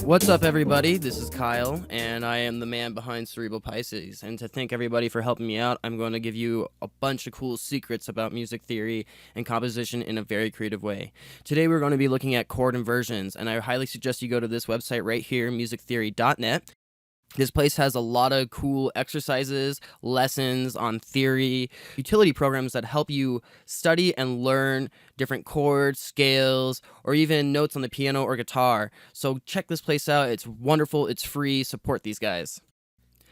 What's up, everybody? This is Kyle, and I am the man behind Cerebral Pisces. And to thank everybody for helping me out, I'm going to give you a bunch of cool secrets about music theory and composition in a very creative way. Today, we're going to be looking at chord inversions, and I highly suggest you go to this website right here, musictheory.net. This place has a lot of cool exercises, lessons on theory, utility programs that help you study and learn different chords, scales, or even notes on the piano or guitar. So check this place out. It's wonderful. It's free. Support these guys.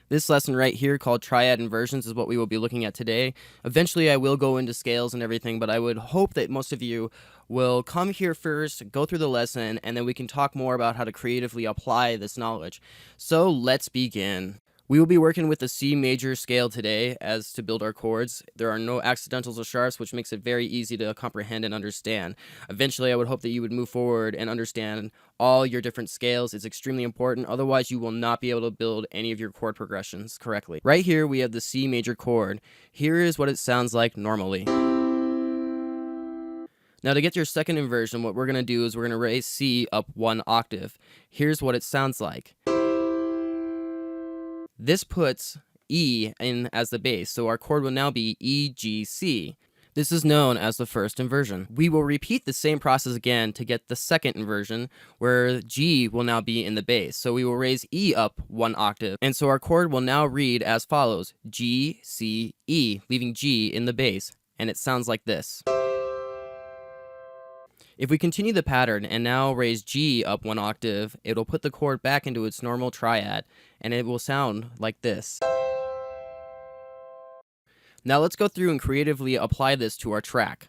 This lesson right here called Triad Inversions is what we will be looking at today. Eventually, I will go into scales and everything, but I would hope that most of you will come here first, go through the lesson, and then we can talk more about how to creatively apply this knowledge. So let's begin. We will be working with the C major scale today as to build our chords. There are no accidentals or sharps, which makes it very easy to comprehend and understand. Eventually, I would hope that you would move forward and understand all your different scales. It's extremely important. Otherwise, you will not be able to build any of your chord progressions correctly. Right here, we have the C major chord. Here is what it sounds like normally. Now, to get your second inversion, what we're going to do is we're going to raise C up one octave. Here's what it sounds like. This puts E in as the bass, so our chord will now be E, G, C. This is known as the first inversion. We will repeat the same process again to get the second inversion, where G will now be in the bass. So we will raise E up one octave, and so our chord will now read as follows: G, C, E, leaving G in the bass, and it sounds like this. If we continue the pattern and now raise G up one octave, it will put the chord back into its normal triad, and it will sound like this. Now let's go through and creatively apply this to our track.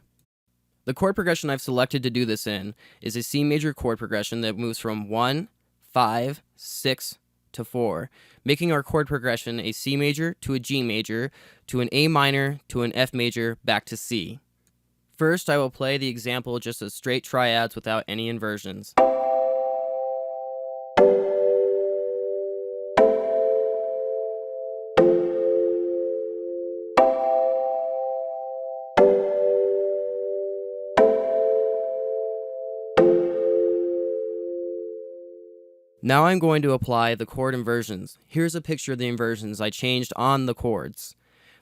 The chord progression I've selected to do this in is a C major chord progression that moves from 1, 5, 6, to 4, making our chord progression a C major to a G major to an A minor to an F major back to C. First, I will play the example just as straight triads without any inversions. Now I'm going to apply the chord inversions. Here's a picture of the inversions I changed on the chords.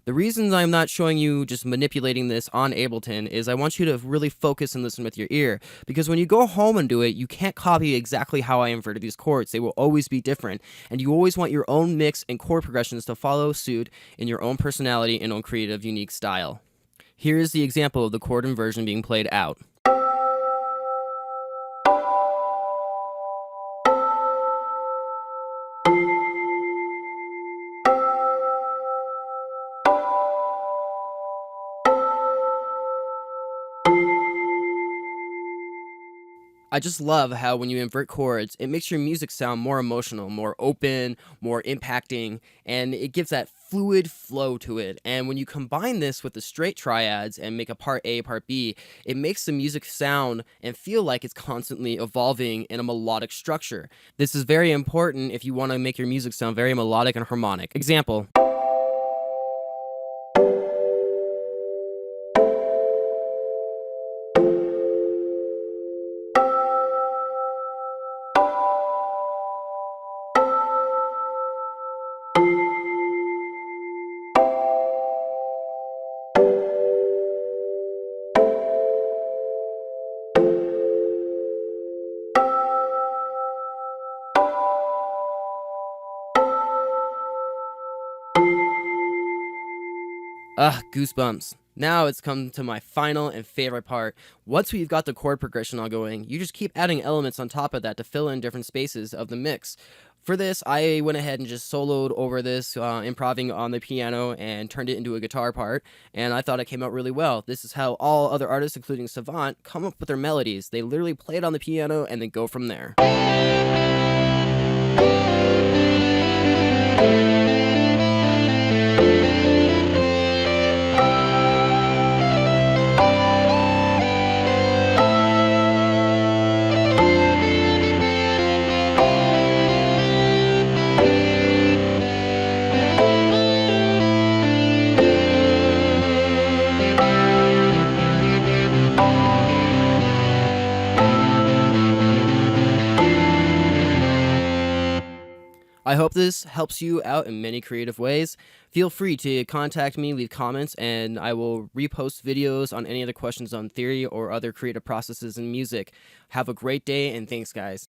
The reason I'm not showing you just manipulating this on Ableton is I want you to really focus and listen with your ear, because when you go home and do it, you can't copy exactly how I inverted these chords. They will always be different, and you always want your own mix and chord progressions to follow suit in your own personality and own creative, unique style. Here is the example of the chord inversion being played out. I just love how when you invert chords, it makes your music sound more emotional, more open, more impacting, and it gives that fluid flow to it. And when you combine this with the straight triads and make a part A, part B, it makes the music sound and feel like it's constantly evolving in a melodic structure. This is very important if you want to make your music sound very melodic and harmonic. Example. Goosebumps. Now it's come to my final and favorite part. Once we've got the chord progression all going, you just keep adding elements on top of that to fill in different spaces of the mix. For this, I went ahead and just soloed over this, improvising on the piano and turned it into a guitar part, and I thought it came out really well. This is how all other artists, including Savant, come up with their melodies. They literally play it on the piano and then go from there. I hope this helps you out in many creative ways. Feel free to contact me, leave comments, and I will repost videos on any other questions on theory or other creative processes in music. Have a great day, and thanks, guys.